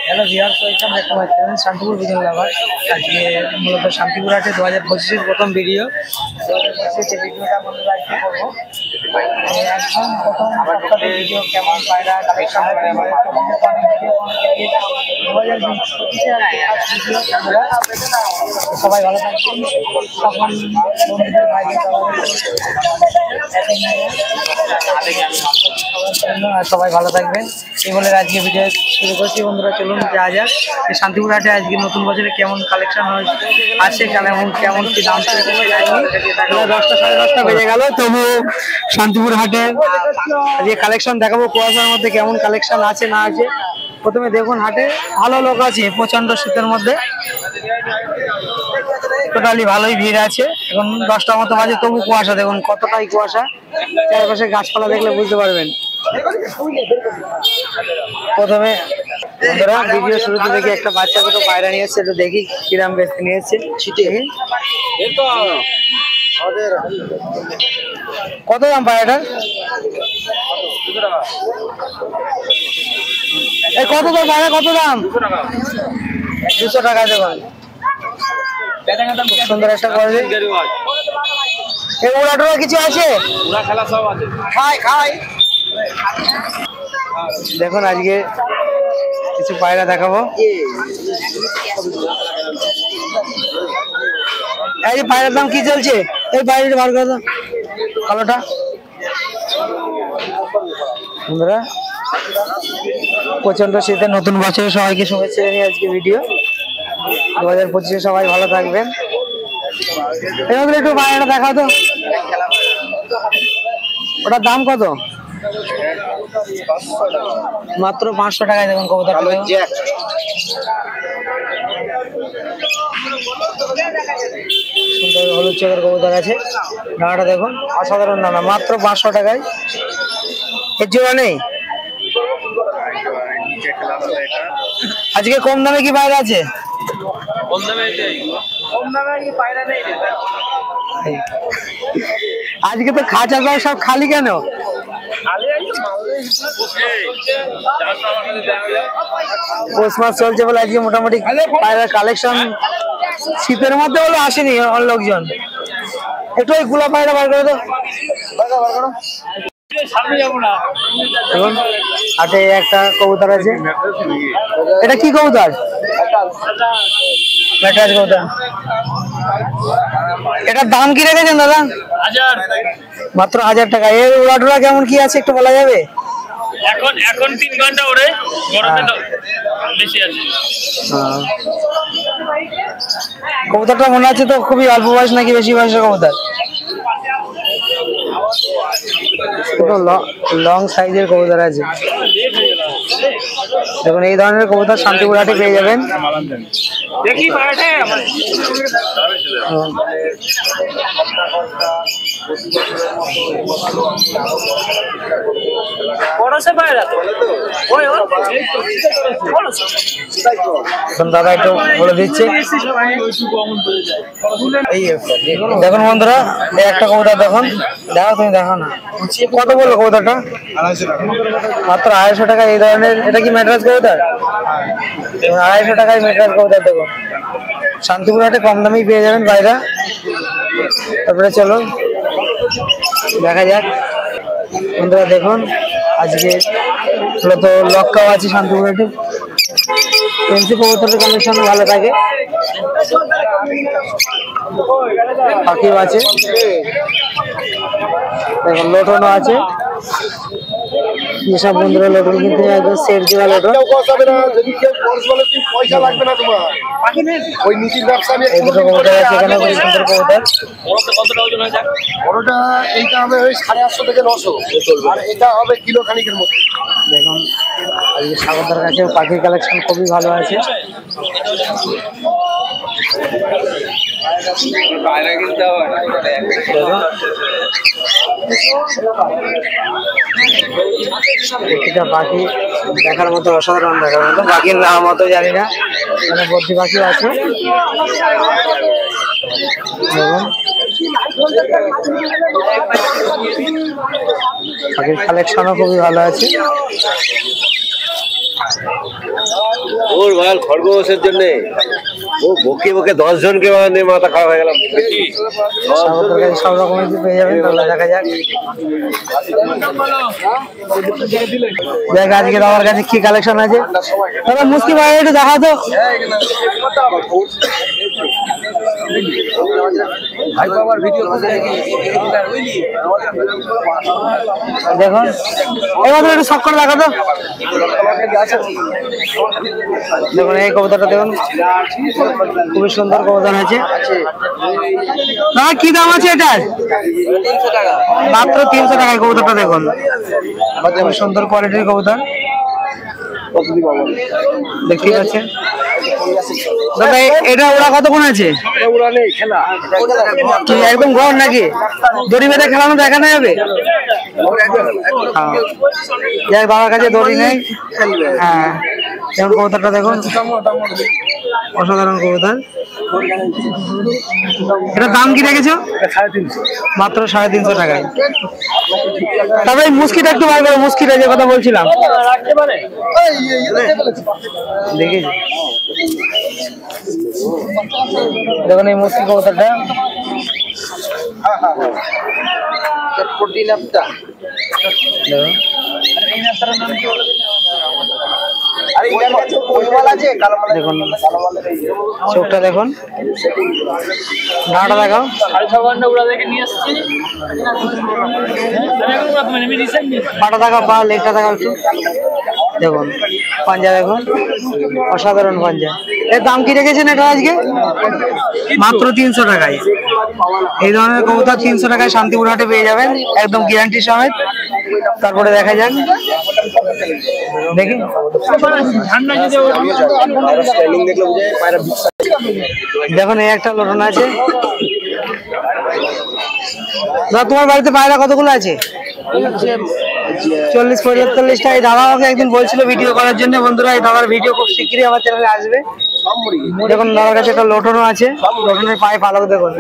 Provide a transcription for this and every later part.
Hello viewers, welcome back to my channel Shantipur vision lover. আজকে মূলত শান্তিপুর হাটে 2025-এর প্রথম ভিডিও। 2025 ভিডিওটা বন্ধুরা আজকে করবো একদম প্রথম সপ্তাহের ভিডিও। কেমন পায়রা কালেকশন হয়, 2025 সবাই ভালো থাকবেন। তখন বন্ধুদের ভাইদের সবাই ভালো থাকবেন এই বলে আজকে ভিডিও শুরু করছি। বন্ধুরা চলুন যা যাক শান্তিপুর হাটে আজকে নতুন বছরে কেমন কালেকশন আসে, কেমন কি দাম 10টা সাড়ে 10টা বেজে গেল, তবু শান্তিপুর হাটে আজকে কালেকশন দেখাবো। কুয়াশার মধ্যে কেমন কালেকশন আছে না আছে। প্রথমে দেখুন হাটে ভালো লোক আছে, প্রচন্ড শীতের মধ্যে টোটালি ভালোই ভিড় আছে। এখন 10টার মতো বাজে, তবু কুয়াশা দেখুন কতটাই কুয়াশা। চারপাশে গাছপালা দেখলে বুঝতে পারবেন। প্রথমে ভিডিও শুরুতে দেখি একটা বাচ্চা দুটো পায়রা নিয়ে এসছে, একটু দেখি কিরাম বেচতে নিয়ে এসছে। কত দাম পায়রাটার? কত দাম পায়রা, কত দাম? 200 টাকায় দেবেন। সুন্দর একটা কোয়ালিটি। এই উড়াটোরা কিছু আছে? দেখুন আজকে কিছু পায়রা দেখাবো। এই পায়রার দাম কি চলছে? এই পায়রাটা বার করে দাও, কালোটা। বন্ধুরা প্রচন্ড শীতে নতুন বছরে সবাইকে শুভেচ্ছা জানিয়ে আজকে ভিডিও। 2025-এ সবাই ভালো থাকবেন। এবার একটু পায়রাটা দেখাও তো, ওটার দাম কত? মাত্র 500 টাকায় দেখুন কবুতরটা। সুন্দর হলুদ চোখের কবুতর আছে। ডানাটা দেখুন অসাধারণ ডানা, মাত্র 500 টাকায়। এর জোড়া নেই। আজকে কম দামে কি পায়রা আছে? আজকে তো খাঁচা প্রায় সব খালি কেন? পৌষ মাস চলছে বলে আজকে মোটামুটি পায়রার কালেকশন শীতের মধ্যে বলে আসেনি লোকজন। একটু ওই গুলা পায়রা বার করে দাও। হাটে একটা কবুতর আছে। এটা কি কবুতর? ম্যাট্রাস কবুতর। এটার দাম কি রেখেছেন দাদা? মাত্র 1000 টাকা। এর উড়াটুরা কেমন কি আছে একটু বলা যাবে? এখন 3 ঘন্টা ওরে, গরমে বেশি আছে। কবুতরটা মনে হচ্ছে তো খুবই অল্প বয়স নাকি বেশি বয়সের কবুতর? লং সাইজের কবুতর আছে। দেখুন এই ধরনের কবুতর শান্তিপুর হাটে পেয়ে যাবেন। দাদা একটু বলে দিচ্ছে। দেখুন বন্ধুরা একটা কবুতর দেখুন, দেখো তুমি দেখো না। কত বললো কবুতরটা? মাত্র 250 টাকা। এই ধরনের এটা কি ম্যাট্রাস কবুতর? 250 টাকায় ম্যাট্রাস কবুতর দেখো। শান্তিপুর হাটে কম দামেই পেয়ে যাবেন পায়রা। তারপরে চলো দেখা যাক। বন্ধুরা দেখুন আজকে মূলত লক্কাও আছে শান্তিপুর হাটে। পেন্সি কবুতরের কালেকশন ভালো থাকে। পাখিও আছে দেখুন, লোটনও আছে। যেসব বন্ধুরা লোটন কিনতে একদম সেট জোড়া লোটন। এই দুটো কবুতর আছে এখানে, খুবই সুন্দর কবুতর। বড়টা এইটা হবে ওই 850 থেকে 900, আর এটা হবে কিলো খানিকের মতো। দেখুন আজকে সাগরদার কাছে পাখির কালেকশন খুবই ভালো আছে। প্রতিটা পাখি দেখার মতো, অসাধারণ দেখার মতো। পাখির নাম মতো জানি না, মানে বদ্রি পাখি আছে। পাখির কালেকশনও খুবই ভালো আছে। ওর ভাই খরগোশের জন্য ও বকে বকে 10 জনকে মানে মাথা খারাপ হয়ে গেল। সব রকমের পেয়ে যাবেন, তাহলে দেখা যাক। দেখ আজকে আমার কাছে কি কালেকশন আছে। দাদা মুস্কি ভাই একটু দেখা তো। দেখুন এবার একটু শখ করে দেখা তো। দেখুন এই কবুতরটা দেখুন, খুবই সুন্দর কবুতর আছে। দাদা কি দাম আছে এটার? মাত্র 300 টাকায় কবুতরটা দেখুন, খুবই সুন্দর কোয়ালিটির কবুতর দেখতে পাচ্ছেন। দাদা এটা ওরা কতক্ষণ আছে? কি একদম ঘর নাকি? দড়ি বেঁধে খেলানো দেখানো যাবে? যাই বাবার কাছে দড়ি নেই। হ্যাঁ যেমন কবুতরটা দেখুন, অসাধারণ কবুতর। এটা দাম কি রেখেছো? মাত্র 350 টাকায়। তবে এই মুস্কিটা একটু বার করো, মুস্কিটা যে কথা বলছিলাম দেখি। দেখুন এই মুস্কি কবুতরটা, দেখুন চোখটা দেখুন, ডাটা দেখাও। 6.5 ঘন্টা উড়া দেখে নিয়ে আসছি। পাটা দেখাও, পা লেগটা দেখাও একটু। দেখুন পাঞ্জা দেখুন, অসাধারণ পাঞ্জা। এর দাম কি রেখেছেন এটা আজকে? মাত্র 300 টাকায়। এই ধরনের কবুতর 300 টাকায় শান্তিপুর হাটে পেয়ে যাবেন, একদম গ্যারান্টি সমেত। তারপরে দেখা যাক, দেখি দেখুন এই একটা লোটন আছে। তোমার বাড়িতে পায়রা কতগুলো আছে? 40-45টা। এই দাদা আমাকে একদিন বলছিল ভিডিও করার জন্য। বন্ধুরা এই দাদার ভিডিও খুব শীঘ্রই আমার চ্যানেলে আসবে। দেখুন দাদার কাছে একটা লোটনও আছে। লোটনের পায়ে পালক দেখুন,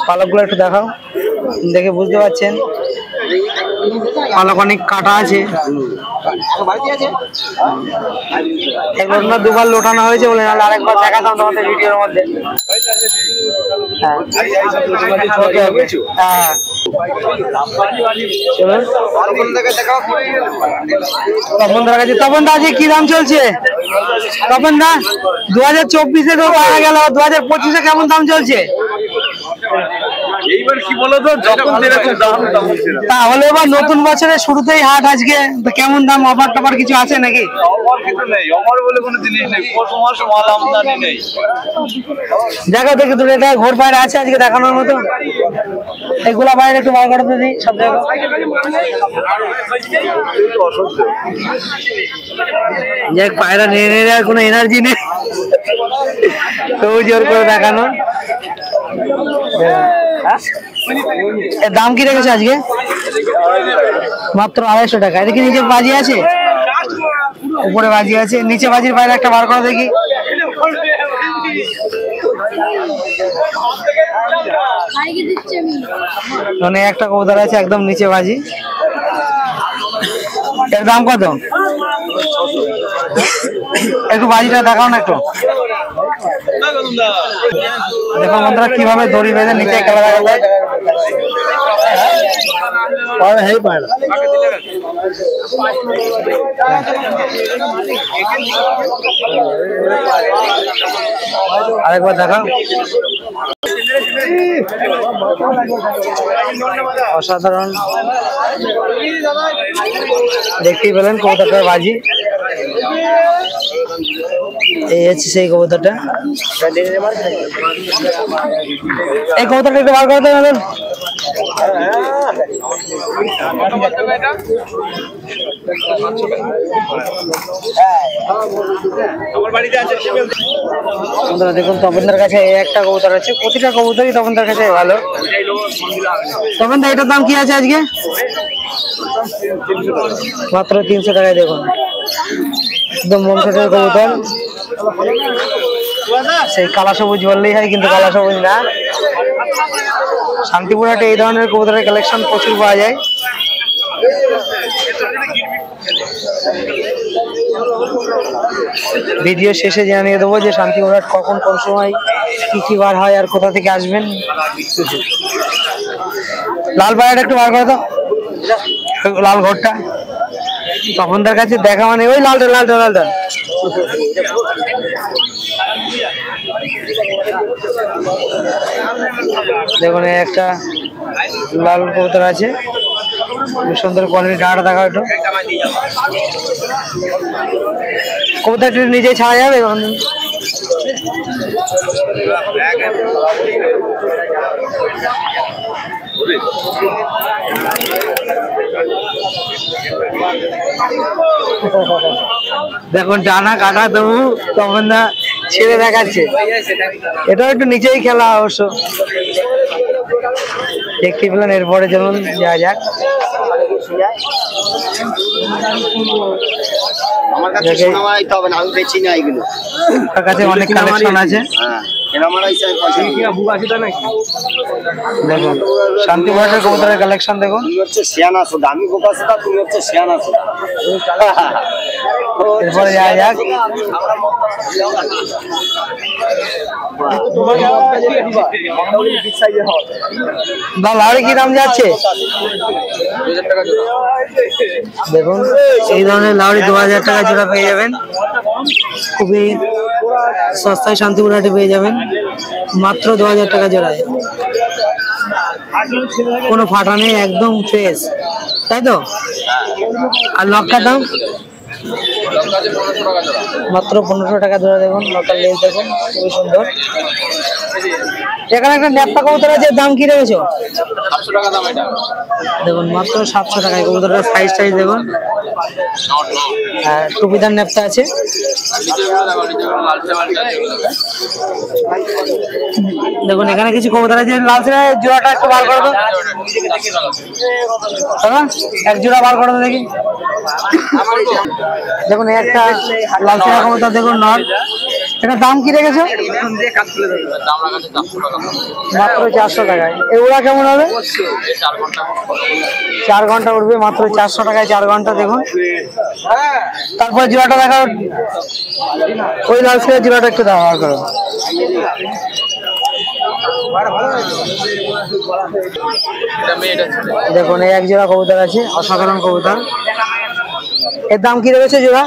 পালকগুলো একটু দেখাও, দেখে বুঝতে পারছেন পালক অনেক কাটা আছে। এক লোটনা দুবার লোটানো হয়েছে বলে, নাহলে আরেকবার দেখাতাম তোমাদের ভিডিওর মধ্যে। হ্যাঁ তপন দার কাছে। তপন দা আজকে কি দাম চলছে? তপন দা 2024-এ তো পাওয়া গেল, 2025-এ কেমন দাম চলছে? এইবার কি বলো তো, যখন যেরকম দাম তাহলে এবার নতুন বছরের শুরুতেই হাট আজকে, তো কেমন দাম? অফার টফার কিছু আছে নাকি? অফার কিছু নেই, অফার বলে কোনো জিনিস নেই। প্রথম মাস মাল আমদানি নেই। জায়গা দেখে তো এটা ঘোর বাইরে আছে আজকে দেখানোর মতো। এগুলা বাইরে একটু বার করতে দিই সব জায়গা। যাক পায়রা নিয়ে নিয়ে আর কোনো এনার্জি নেই, তবু জোর করে দেখানো। এর দাম কি রেখেছে আজকে? মাত্র 250 টাকা। এটা কি নিচে বাজি আছে? উপরে বাজি আছে, নিচে বাজির বাইরে একটা বার করে দেখি। মানে একটা কবুতর আছে একদম নিচে বাজি। এর দাম কত? একটু বাজিটা দেখাও না একটু। দেখুন বন্ধুরা কিভাবে দড়ি বেঁধে নিচে খেলা দেখা যায়। আরেকবার দেখাও। অসাধারণ, দেখতেই পেলেন কবুতরটার বাজি। এই হচ্ছে সেই কবুতরটা। এই কবুতরটা একটু বার করতে হবে। দেখুন তপনদার কাছে একটা কবুতর আছে, প্রতিটা কবুতরই তপনদার কাছে ভালো। তপনদা এটার দাম কি আছে আজকে? মাত্র 300 টাকায়। দেখুন একদম মমসেটের কবুতর, সেই কালা সবুজ বললেই হয় কিন্তু কালা সবুজ না। শান্তিপুর হাটে এই ধরনের কবুতরের কালেকশন প্রচুর পাওয়া যায়। ভিডিও শেষে জানিয়ে দেবো যে শান্তিপুরহাট কখন কোন সময় কি বার হয় আর কোথা থেকে আসবেন। লাল পায়রাটা একটু বার করে দাও, লাল ঘরটা তপনদার কাছে দেখা মানে ওই লালটা লালটা লালটা। দেখুন একটা লাল কবুতর আছে, খুব সুন্দর কোয়ালিটি। ডাঁটা দেখা একটু, কবুতর একটু নিজেই ছাড়া যাবে। দেখুন ডানা কাটা তবু তখন না ছেড়ে দেখাচ্ছে, এটাও একটু নিচেই খেলা অবশ্য দেখতে পেলেন। এরপরে যেমন যা যাক, আমার কাছে শোনাইতে হবে না, আমি বেচি না এগুলো। তার কাছে অনেক কালেকশন আছে। দেখুন শান্তিপুরহাটের কবুতরের কালেকশন দেখুন। তুমি হচ্ছে শিয়ানা সোদা, আমি বোকা সোদা, তুমি হচ্ছে শিয়ানা সোদা। এরপরে যা যাক, লাউড়ি কি দাম যাচ্ছে দেখুন। এই ধরনের লাউড়ি 2000 টাকা জোড়া পেয়ে যাবেন, খুবই সস্তায় শান্তিপুরহাটে পেয়ে যাবেন, মাত্র 2000 টাকা জোড়ায়। কোনো ফাটা নেই, একদম ফ্রেশ, তাই তো? আর লক্কার দাম মাত্র 1500 টাকা জোড়া। দেখুন লোকাল লেজ দেখুন, খুবই সুন্দর। এখানে একটা ন্যাপটা কবুতর আছে, দাম কি রেখেছো? 700 টাকা দাম এটা। দেখুন মাত্র 700 টাকায় কবুতরটার সাইজ দেখুন। হ্যাঁ, টুপিদার ন্যাপটা আছে। দেখুন এখানে কিছু কবুতর আছে, লাল সিরায় জোড়াটা একটু বার করে দাও, এক জোড়া বার করে দাও দেখি। দেখুন একটা লাল সিরা কবুতর দেখুন নর, এটা দাম কি রেখেছো? মাত্র 400 টাকায়। এগুলা কেমন হবে? 4 ঘন্টা উঠবে, মাত্র 400 টাকায় 4 ঘন্টা। দেখুন তারপর জোড়াটা দেখা, ওই লাল সিরা জোড়াটা একটু ব্যবহার করো। দেখুন এই এক জোড়া কবুতর আছে, অসাধারণ কবুতর। এর দাম কি রেখেছে জোড়া?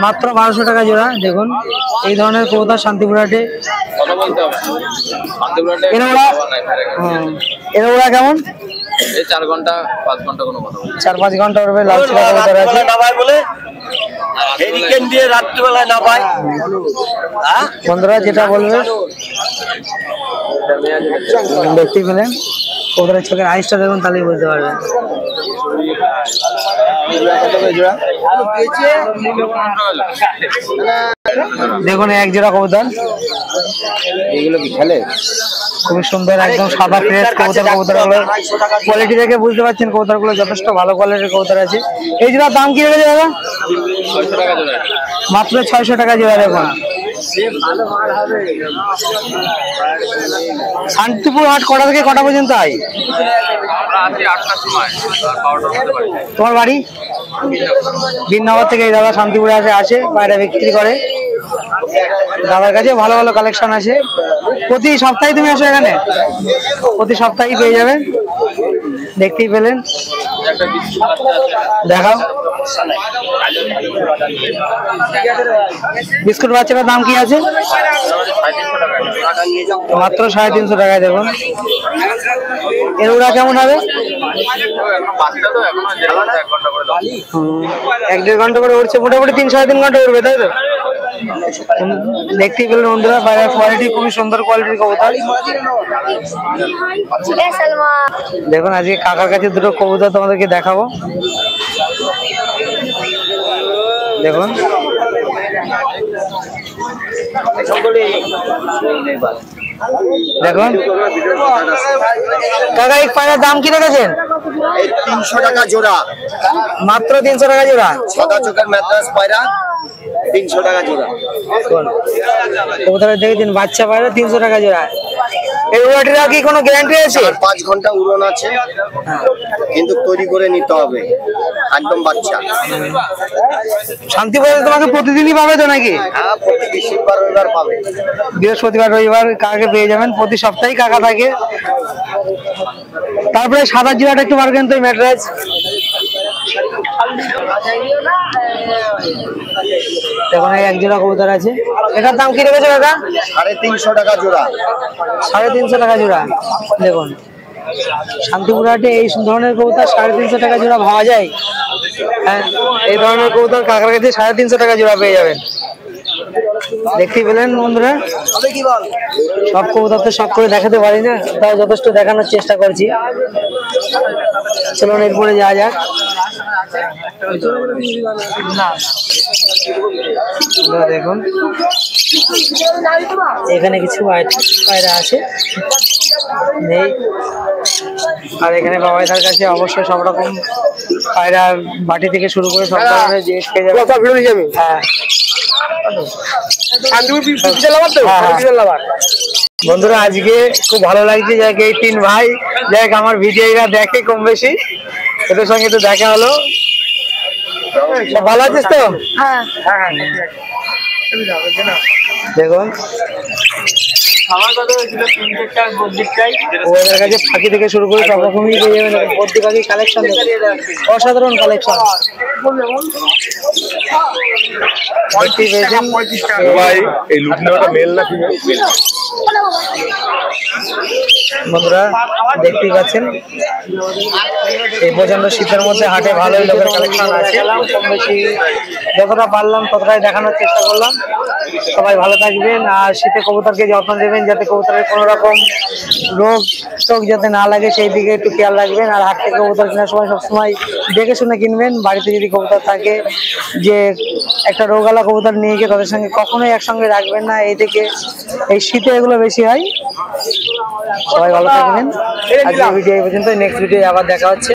মাত্র 1200 টাকা জোড়া। দেখুন এই ধরনের কবুতর শান্তিপুরহাটে। এরা কেমন? 4 ঘন্টা 5 ঘন্টা কোনো কথা, 4-5 ঘন্টা উঠবে। লাল সিরা কবুতর আছে বন্ধুরা, যেটা বলবে দেখতে পেলেন। কবুতরের চোখের আইসটা দেখুন, তাহলেই বুঝতে পারবেন। দেখুন এক জোড়া কবুতর, এগুলো কি খেলে? খুবই সুন্দর, একদম সাদা ফ্রেশ কবুতর। কবুতরগুলো কোয়ালিটি দেখে বুঝতে পারছেন, কবুতরগুলো যথেষ্ট ভালো কোয়ালিটির কবুতর আছে। এই জোড়ার দাম কি রেখেছে দাদা? 600 টাকা জোড়া। মাত্র 600 টাকা জোড়া। দেখুন শান্তিপুরহাট কটা থেকে কটা পর্যন্ত হয়? আমরা আছি 8টার সময় আর 12টার মধ্যে বাড়ি। তোমার বাড়ি? বিননগর থেকে এই দাদা শান্তিপুরহাটে আসে, বাইরে বিক্রি করে। দাদার কাছে ভালো ভালো কালেকশন আছে। প্রতি সপ্তাহে তুমি আসো এখানে? প্রতি সপ্তাহেই পেয়ে যাবেন, দেখতেই পেলেন। দেখাও বিস্কুট বাচ্চাটার দাম কি আছে? মাত্র 350 টাকায়। দেখুন এর ওরা কেমন হবে? 1-1.5 ঘন্টা করে উঠছে, মোটামুটি 3-3.5 ঘন্টা উঠবে, তাই তো? দেখতেই পেলেন বন্ধুরা, বাইরের কোয়ালিটি খুবই সুন্দর কোয়ালিটির কবুতর। দেখুন আজকে কাকার কাছে দুটো কবুতর তোমাদেরকে দেখাবো। দেখুন দেখুন কাকা এই পায়রার দাম কি রেখেছেন? 300 টাকা জোড়া। মাত্র 300 টাকা জোড়া। সাদা চোখের ম্যাদ্রাস পায়রা 300 টাকা জোড়া। কবুতরের দেখেছেন বাচ্চা পায়রা 300 টাকা জোড়া। এই উড়াটিরা কি কোনো গ্যারান্টি আছে? 5 ঘন্টা উড়ন আছে, কিন্তু তৈরি করে নিতে হবে একদম বাচ্চা। শান্তিপুরে তোমাকে প্রতিদিনই পাবে তো নাকি? হ্যাঁ, প্রতি বৃহস্পতিবার রবিবার পাবে। বৃহস্পতিবার রবিবার কাকাকে পেয়ে যাবেন, প্রতি সপ্তাহেই কাকা থাকে। তারপরে সাদা জিরাটা একটু বার করেন তো, ম্যাটরাজ। দেখুন এই এক জোড়া কবুতর আছে, এটার দাম কি রেখেছো কাকা? 350 টাকা জোড়া। 350 টাকা জোড়া। দেখুন শান্তিপুর হাটে এই ধরনের কবুতর 350 টাকা জোড়া পাওয়া যায়। হ্যাঁ, এই ধরনের কবুতর কাকার কাছে 350 টাকা জোড়া পেয়ে যাবেন। দেখতেই পেলেন বন্ধুরা, সব কবুতর তো সব করে দেখাতে পারি না, তাও যথেষ্ট দেখানোর চেষ্টা করছি। চলুন এরপরে যাওয়া যাক। দেখুন এখানে কিছু পায়রা আছে নেই, আর এখানে বাবাইদার কাছে অবশ্যই সব রকম পায়রা বাটি থেকে শুরু করে সব ধরনের জিনিস পেয়ে যাবে। হ্যাঁ বন্ধুরা, আজকে খুব ভালো লাগছে যাক এই 3 ভাই যাক আমার ভিডিওটা দেখে কম বেশি, এদের সঙ্গে তো দেখা হলো। ভালো আছিস তো? দেখুন ওদের কাছে ফাঁকি থেকে শুরু করে সব রকমই পেয়ে যাবেন। বদ্রি পাখি কালেকশন অসাধারণ কালেকশন। বন্ধুরা দেখতেই পাচ্ছেন এই প্রচন্ড শীতের মধ্যে হাটে ভালোই লোকের কালেকশন আছে। কম বেশি যতটা পারলাম ততটাই দেখানোর চেষ্টা করলাম। সবাই ভালো থাকবেন আর শীতে কবুতরকে যত্ন দেবেন, যাতে কবুতরের কোনো রকম রোগ টোগ যাতে না লাগে সেই দিকে একটু খেয়াল রাখবেন। আর হাট থেকে কবুতর কেনার সময় সবসময় দেখে শুনে কিনবেন। বাড়িতে যদি কবুতর থাকে যে একটা রোগালা কবুতর নিয়ে গিয়ে তাদের সঙ্গে কখনোই একসঙ্গে রাখবেন না, এই থেকে এই শীতে এগুলো বেশি হয়। সবাই ভালো থাকবেন। আজকের ভিডিও এই পর্যন্ত, নেক্সট ভিডিও আবার দেখা হচ্ছে।